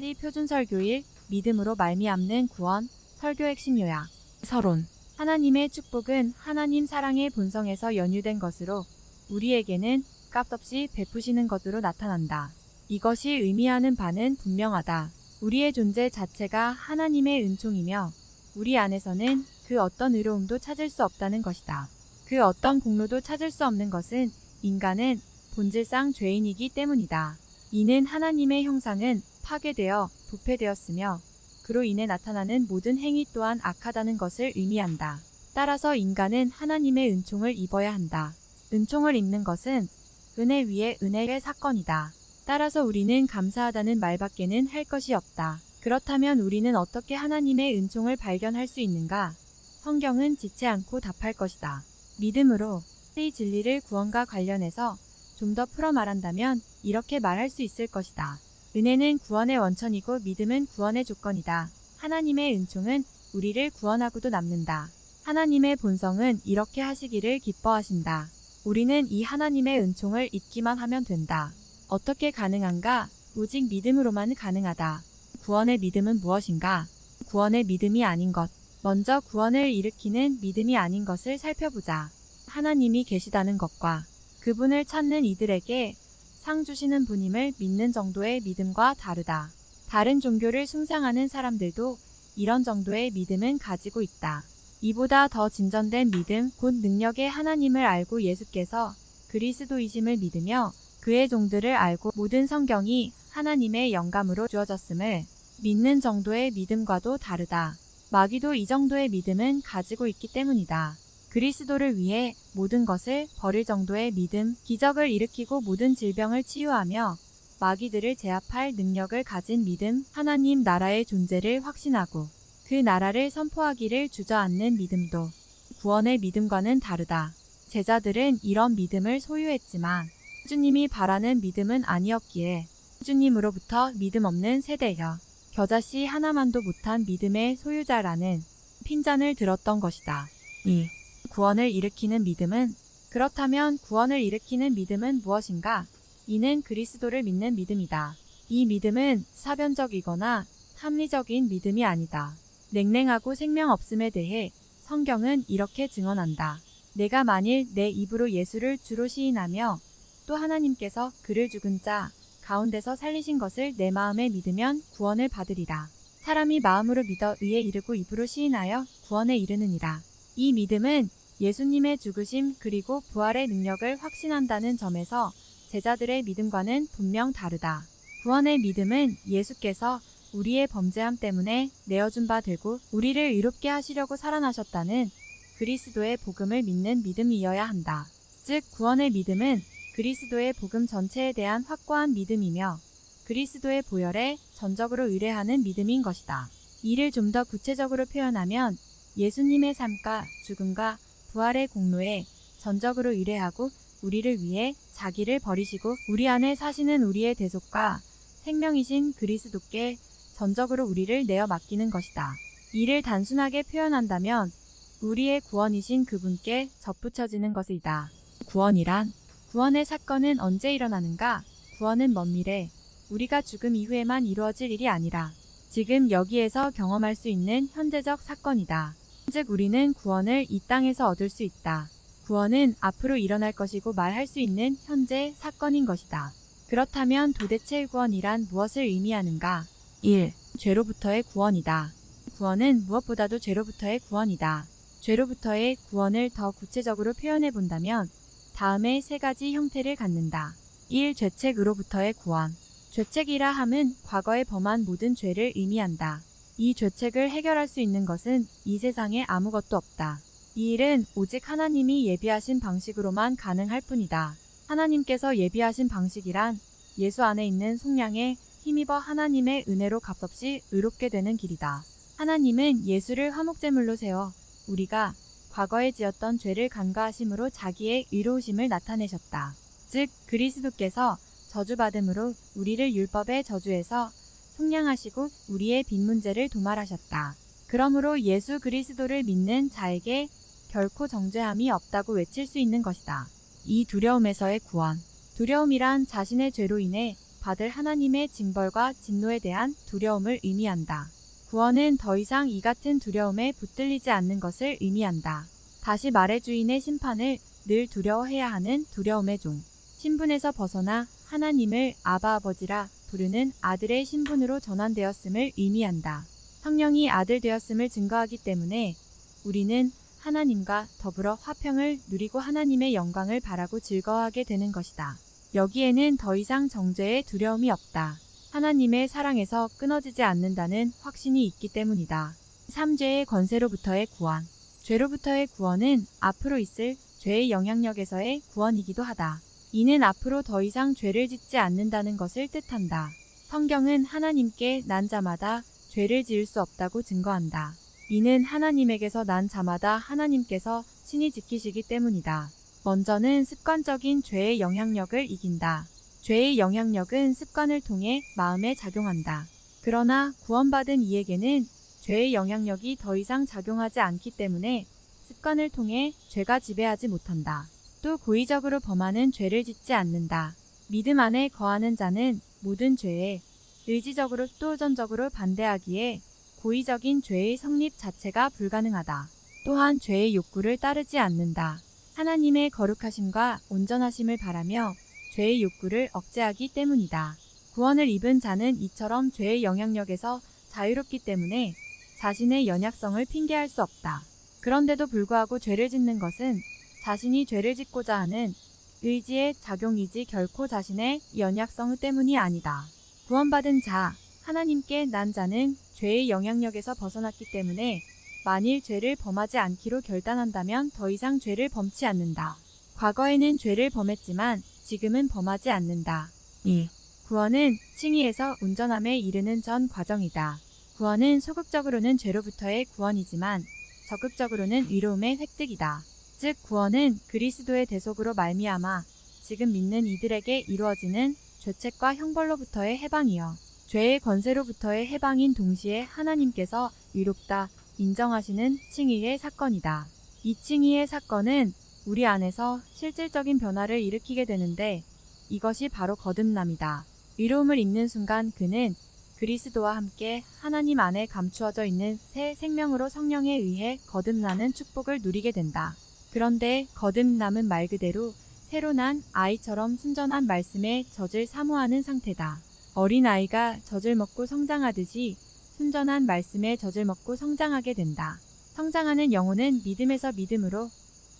찰리 표준설교일 믿음으로 말미암는 구원 설교 핵심 요약 서론 하나님의 축복은 하나님 사랑의 본성에서 연유된 것으로 우리에게는 값없이 베푸시는 것으로 나타난다. 이것이 의미하는 바는 분명하다. 우리의 존재 자체가 하나님의 은총이며 우리 안에서는 그 어떤 의로움도 찾을 수 없다는 것이다. 그 어떤 공로도 찾을 수 없는 것은 인간은 본질상 죄인이기 때문이다. 이는 하나님의 형상은 파괴되어 부패되었으며 그로 인해 나타나는 모든 행위 또한 악하다는 것을 의미한다. 따라서 인간은 하나님의 은총을 입어야 한다. 은총을 입는 것은 은혜 위에 은혜의 사건이다. 따라서 우리는 감사하다는 말밖에는 할 것이 없다. 그렇다면 우리는 어떻게 하나님의 은총을 발견할 수 있는가? 성경은 지체 않고 답할 것이다. 믿음으로 이 진리를 구원과 관련해서 좀 더 풀어 말한다면 이렇게 말할 수 있을 것이다. 은혜는 구원의 원천이고 믿음은 구원의 조건이다. 하나님의 은총은 우리를 구원하고도 남는다. 하나님의 본성은 이렇게 하시기를 기뻐하신다. 우리는 이 하나님의 은총을 잊기만 하면 된다. 어떻게 가능한가? 오직 믿음으로만 가능하다. 구원의 믿음은 무엇인가? 구원의 믿음이 아닌 것. 먼저 구원을 일으키는 믿음이 아닌 것을 살펴보자. 하나님이 계시다는 것과 그분을 찾는 이들에게 상 주시는 분임을 믿는 정도의 믿음과 다르다. 다른 종교를 숭상하는 사람들도 이런 정도의 믿음은 가지고 있다. 이보다 더 진전된 믿음, 곧 능력의 하나님을 알고 예수께서 그리스도이심을 믿으며 그의 종들을 알고 모든 성경이 하나님의 영감으로 주어졌음을 믿는 정도의 믿음과도 다르다. 마귀도 이 정도의 믿음은 가지고 있기 때문이다. 그리스도를 위해 모든 것을 버릴 정도의 믿음, 기적을 일으키고 모든 질병을 치유하며 마귀들을 제압할 능력을 가진 믿음, 하나님 나라의 존재를 확신하고 그 나라를 선포하기를 주저앉는 믿음도 구원의 믿음과는 다르다. 제자들은 이런 믿음을 소유했지만 주님이 바라는 믿음은 아니었기에 주님으로부터 믿음 없는 세대여 겨자씨 하나만도 못한 믿음의 소유자라는 핀잔을 들었던 것이다. 2. 구원을 일으키는 믿음은 그렇다면 구원을 일으키는 믿음은 무엇인가? 이는 그리스도를 믿는 믿음이다. 이 믿음은 사변적이거나 합리적인 믿음이 아니다. 냉랭하고 생명 없음에 대해 성경은 이렇게 증언한다. 내가 만일 내 입으로 예수를 주로 시인하며 또 하나님께서 그를 죽은 자 가운데서 살리신 것을 내 마음에 믿으면 구원을 받으리라. 사람이 마음으로 믿어 의에 이르고 입으로 시인하여 구원에 이르느니라. 이 믿음은 예수님의 죽으심 그리고 부활의 능력을 확신한다는 점에서 제자들의 믿음과는 분명 다르다. 구원의 믿음은 예수께서 우리의 범죄함 때문에 내어준 바 되고 우리를 의롭게 하시려고 살아나셨다는 그리스도의 복음을 믿는 믿음이어야 한다. 즉 구원의 믿음은 그리스도의 복음 전체에 대한 확고한 믿음이며 그리스도의 보혈에 전적으로 의뢰하는 믿음인 것이다. 이를 좀 더 구체적으로 표현하면 예수님의 삶과 죽음과 부활의 공로에 전적으로 의뢰하고 우리를 위해 자기를 버리시고 우리 안에 사시는 우리의 대속과 생명이신 그리스도께 전적으로 우리를 내어 맡기는 것이다. 이를 단순하게 표현한다면 우리의 구원이신 그분께 접붙여지는 것이다. 구원이란 구원의 사건은 언제 일어나는가? 구원은 먼 미래, 우리가 죽음 이후에만 이루어질 일이 아니라 지금 여기에서 경험할 수 있는 현재적 사건이다. 즉 우리는 구원을 이 땅에서 얻을 수 있다. 구원은 앞으로 일어날 것이고 말할 수 있는 현재 사건인 것이다. 그렇다면 도대체 구원이란 무엇을 의미하는가? 1. 죄로부터의 구원이다. 구원은 무엇보다도 죄로부터의 구원이다. 죄로부터의 구원을 더 구체적으로 표현해 본다면 다음의 세 가지 형태를 갖는다. 1. 죄책으로부터의 구원. 죄책이라 함은 과거에 범한 모든 죄를 의미한다. 이 죄책을 해결할 수 있는 것은 이 세상에 아무것도 없다. 이 일은 오직 하나님이 예비하신 방식으로만 가능할 뿐이다. 하나님께서 예비하신 방식이란 예수 안에 있는 속량에 힘입어 하나님의 은혜로 값없이 의롭게 되는 길이다. 하나님은 예수를 화목제물로 세워 우리가 과거에 지었던 죄를 간과하심으로 자기의 의로우심을 나타내셨다. 즉 그리스도께서 저주받음으로 우리를 율법의 저주에서 속량하시고 우리의 빈 문제를 도말하셨다. 그러므로 예수 그리스도를 믿는 자에게 결코 정죄함이 없다고 외칠 수 있는 것이다. 이 두려움에서의 구원. 두려움이란 자신의 죄로 인해 받을 하나님의 징벌과 진노에 대한 두려움을 의미한다. 구원은 더 이상 이 같은 두려움에 붙들리지 않는 것을 의미한다. 다시 말해 주인의 심판을 늘 두려워해야 하는 두려움의 종. 신분에서 벗어나 하나님을 아바 아버지라 부르는 아들의 신분으로 전환되었음을 의미한다. 성령이 아들 되었음을 증거하기 때문에 우리는 하나님과 더불어 화평을 누리고 하나님의 영광을 바라고 즐거워하게 되는 것이다. 여기에는 더 이상 정죄의 두려움이 없다. 하나님의 사랑에서 끊어지지 않는다는 확신이 있기 때문이다. 3죄의 권세로부터의 구원. 죄로부터의 구원은 앞으로 있을 죄의 영향력에서의 구원이기도 하다. 이는 앞으로 더 이상 죄를 짓지 않는다는 것을 뜻한다. 성경은 하나님께 난 자마다 죄를 지을 수 없다고 증거한다. 이는 하나님에게서 난 자마다 하나님께서 친히 지키시기 때문이다. 먼저는 습관적인 죄의 영향력을 이긴다. 죄의 영향력은 습관을 통해 마음에 작용한다. 그러나 구원받은 이에게는 죄의 영향력이 더 이상 작용하지 않기 때문에 습관을 통해 죄가 지배하지 못한다. 또 고의적으로 범하는 죄를 짓지 않는다. 믿음 안에 거하는 자는 모든 죄에 의지적으로 또 의존적으로 반대하기에 고의적인 죄의 성립 자체가 불가능하다. 또한 죄의 욕구를 따르지 않는다. 하나님의 거룩하심과 온전하심을 바라며 죄의 욕구를 억제하기 때문이다. 구원을 입은 자는 이처럼 죄의 영향력에서 자유롭기 때문에 자신의 연약성을 핑계할 수 없다. 그런데도 불구하고 죄를 짓는 것은 자신이 죄를 짓고자 하는 의지의 작용이지 결코 자신의 연약성 때문이 아니다. 구원받은 자, 하나님께 난 자는 죄의 영향력에서 벗어났기 때문에 만일 죄를 범하지 않기로 결단한다면 더 이상 죄를 범치 않는다. 과거에는 죄를 범했지만 지금은 범하지 않는다. 2. 구원은 칭의에서 온전함에 이르는 전 과정이다. 구원은 소극적으로는 죄로부터의 구원이지만 적극적으로는 의로움의 획득이다. 즉 구원은 그리스도의 대속으로 말미암아 지금 믿는 이들에게 이루어지는 죄책과 형벌로부터의 해방이요 죄의 권세로부터의 해방인 동시에 하나님께서 의롭다 인정하시는 칭의의 사건이다. 이 칭의의 사건은 우리 안에서 실질적인 변화를 일으키게 되는데 이것이 바로 거듭남이다. 의로움을 입는 순간 그는 그리스도와 함께 하나님 안에 감추어져 있는 새 생명으로 성령에 의해 거듭나는 축복을 누리게 된다. 그런데 거듭남은 말 그대로 새로 난 아이처럼 순전한 말씀의 젖을 사모하는 상태다. 어린아이가 젖을 먹고 성장하듯이 순전한 말씀의 젖을 먹고 성장하게 된다. 성장하는 영혼은 믿음에서 믿음으로,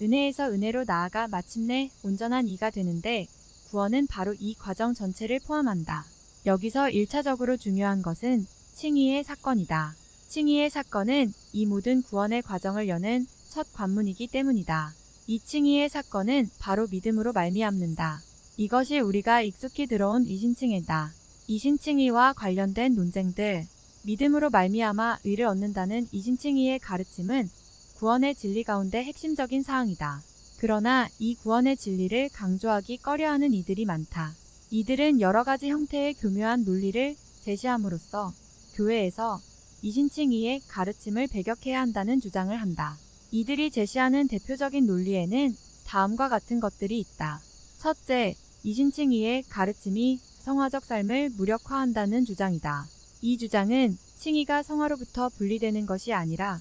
은혜에서 은혜로 나아가 마침내 온전한 이가 되는데 구원은 바로 이 과정 전체를 포함한다. 여기서 1차적으로 중요한 것은 칭의의 사건이다. 칭의의 사건은 이 모든 구원의 과정을 여는 첫 관문이기 때문이다. 이 칭의의 사건은 바로 믿음으로 말미암는다. 이것이 우리가 익숙히 들어온 이신칭의다. 이신칭의와 관련된 논쟁들, 믿음으로 말미암아 의를 얻는다는 이신칭의의 가르침은 구원의 진리 가운데 핵심적인 사항이다. 그러나 이 구원의 진리를 강조하기 꺼려하는 이들이 많다. 이들은 여러 가지 형태의 교묘한 논리를 제시함으로써 교회에서 이신칭의의 가르침을 배격해야 한다는 주장을 한다. 이들이 제시하는 대표적인 논리에는 다음과 같은 것들이 있다. 첫째, 이신칭의의 가르침이 성화적 삶을 무력화한다는 주장이다. 이 주장은 칭의가 성화로부터 분리되는 것이 아니라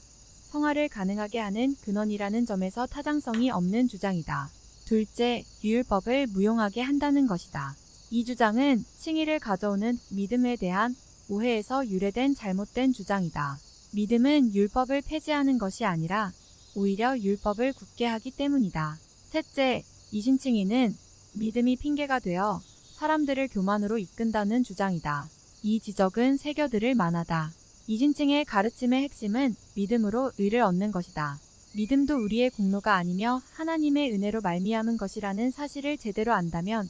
성화를 가능하게 하는 근원이라는 점에서 타당성이 없는 주장이다. 둘째, 유율법을 무용하게 한다는 것이다. 이 주장은 칭의를 가져오는 믿음에 대한 오해에서 유래된 잘못된 주장이다. 믿음은 율법을 폐지하는 것이 아니라 오히려 율법을 굳게 하기 때문이다. 셋째, 이신칭의는 믿음이 핑계가 되어 사람들을 교만으로 이끈다는 주장이다. 이 지적은 새겨들을 만하다. 이신칭의 가르침의 핵심은 믿음으로 의를 얻는 것이다. 믿음도 우리의 공로가 아니며 하나님의 은혜로 말미암은 것이라는 사실을 제대로 안다면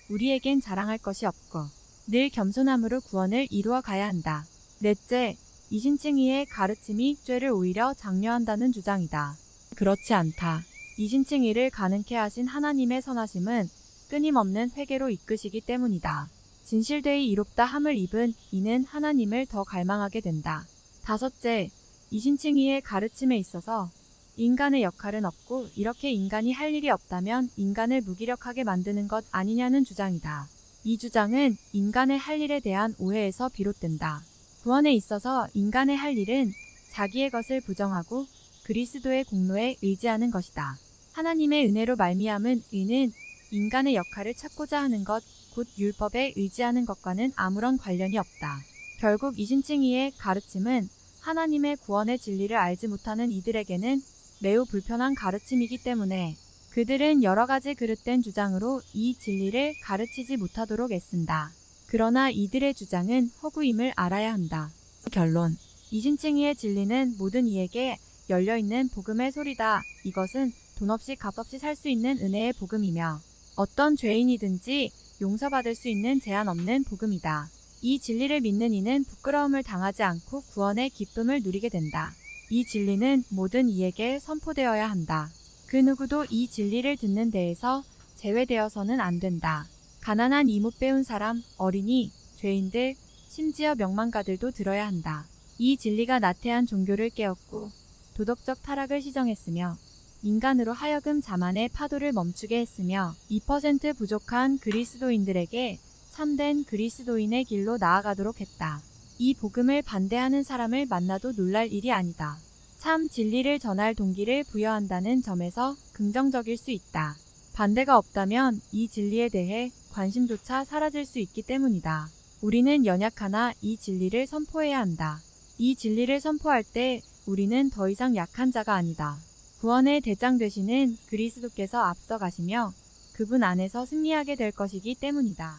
우리에겐 자랑할 것이 없고 늘 겸손함으로 구원을 이루어 가야 한다. 넷째, 이신칭의의 가르침이 죄를 오히려 장려한다는 주장이다. 그렇지 않다. 이신칭의를 가능케 하신 하나님의 선하심은 끊임없는 회개로 이끄시기 때문이다. 진실되이 이롭다 함을 입은 이는 하나님을 더 갈망하게 된다. 다섯째, 이신칭의의 가르침에 있어서 인간의 역할은 없고 이렇게 인간이 할 일이 없다면 인간을 무기력하게 만드는 것 아니냐는 주장이다. 이 주장은 인간의 할 일에 대한 오해에서 비롯된다. 구원에 있어서 인간의 할 일은 자기의 것을 부정하고 그리스도의 공로에 의지하는 것이다. 하나님의 은혜로 말미암은 의는 인간의 역할을 찾고자 하는 것, 곧 율법에 의지하는 것과는 아무런 관련이 없다. 결국 이신칭의의 가르침은 하나님의 구원의 진리를 알지 못하는 이들에게는 매우 불편한 가르침이기 때문에 그들은 여러 가지 그릇된 주장으로 이 진리를 가르치지 못하도록 애쓴다. 그러나 이들의 주장은 허구임을 알아야 한다. 결론. 이신칭의의 진리는 모든 이에게 열려있는 복음의 소리다. 이것은 돈 없이 값 없이 살 수 있는 은혜의 복음이며 어떤 죄인이든지 용서받을 수 있는 제한 없는 복음이다. 이 진리를 믿는 이는 부끄러움을 당하지 않고 구원의 기쁨을 누리게 된다. 이 진리는 모든 이에게 선포되어야 한다. 그 누구도 이 진리를 듣는 데에서 제외되어서는 안 된다. 가난한 이못 배운 사람, 어린이, 죄인들, 심지어 명망가들도 들어야 한다. 이 진리가 나태한 종교를 깨웠고 도덕적 타락을 시정했으며 인간으로 하여금 자만의 파도를 멈추게 했으며 2% 부족한 그리스도인들에게 참된 그리스도인의 길로 나아가도록 했다. 이 복음을 반대하는 사람을 만나도 놀랄 일이 아니다. 참 진리를 전할 동기를 부여한다는 점에서 긍정적일 수 있다. 반대가 없다면 이 진리에 대해 관심조차 사라질 수 있기 때문이다. 우리는 연약하나 이 진리를 선포해야 한다. 이 진리를 선포할 때 우리는 더 이상 약한 자가 아니다. 구원의 대장 되시는 그리스도께서 앞서 가시며 그분 안에서 승리하게 될 것이기 때문이다.